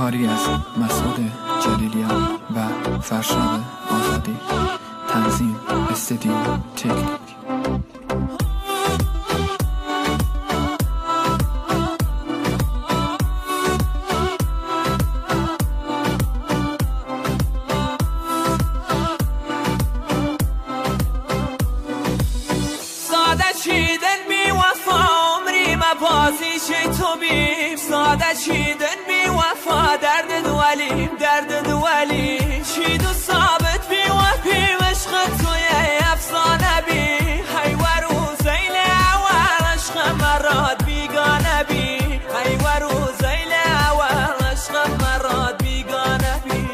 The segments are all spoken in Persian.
کاری از مسعود جلیلیان و فرشاد آزادی. تنظیم استودیو تکنیک. بازی تو بیم ساده چیدن بی وفا درد دوالیم درد دوالیم چید و ثابت بی وفیم عشق توی افسانه بی حیورو زیل اول عشق مراد بیگانه بی حیورو زیل اول عشق مراد بیگانه بی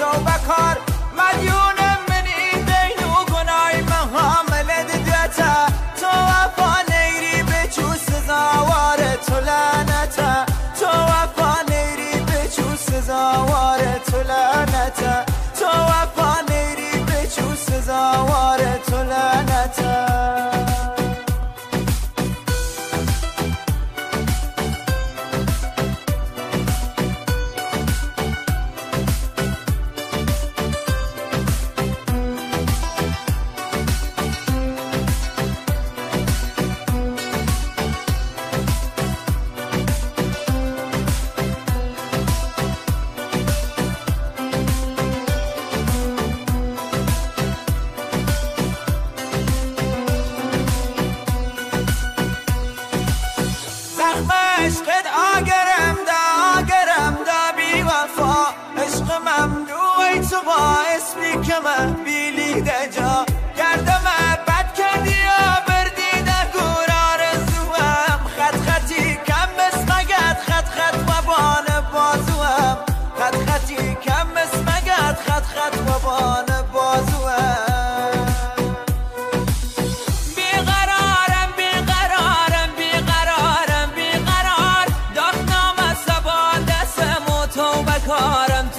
توبه کار مدیون منی دین و گنای محامله دیتا تو وفا نیری به چو سزاوار تو لعنتا تو وفا نیری به چو سزاوار تو لعنتا تو وفا نیری به چو سزاوار تو لعنتا عشقت آگرم دا بی وفا عشق ممنوعی تو باعث بی که من بیلیده جا گردم بد کردی یا بردی در گور آرزوام خط خطی کم بسمگت خط خط و بان بازوام خط خطی کم بسمگت خط خط و بان بازوام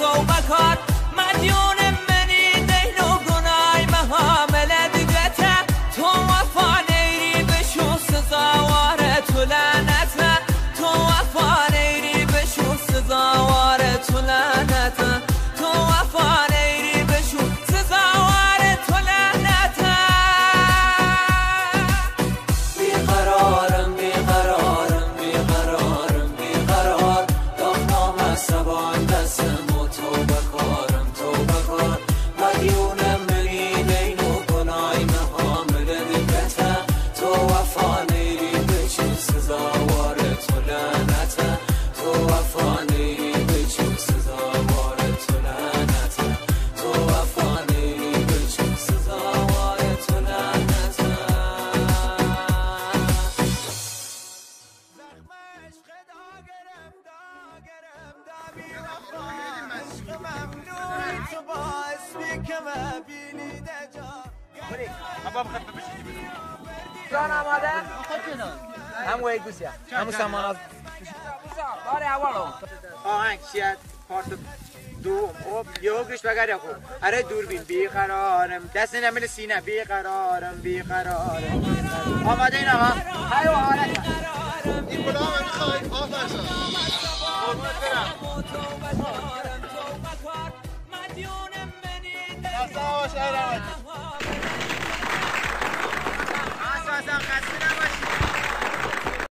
توبه کار مدیون منی دین و گنای محامله دیگته تو وفا نیری بشو سزاوار تو لعنته تو وفا نیری بشو سزاوار تو لعنته تو وفا نیری بشو سزاوار تو لعنته بیقرارم بیقرارم بیقرارم بیقرار داغنام سبان دستم جان آماده؟ هم وی گوشی همون سامان باره اولو آهنگ شید پارت دوم خب یه گوش بگرد خوب اره دوربین بیقرارم دست نمیل سینه بیقرارم آماده این آقا های و حالت این بلا همه میخوای آفر شد قربونت برم دسته هاش ایران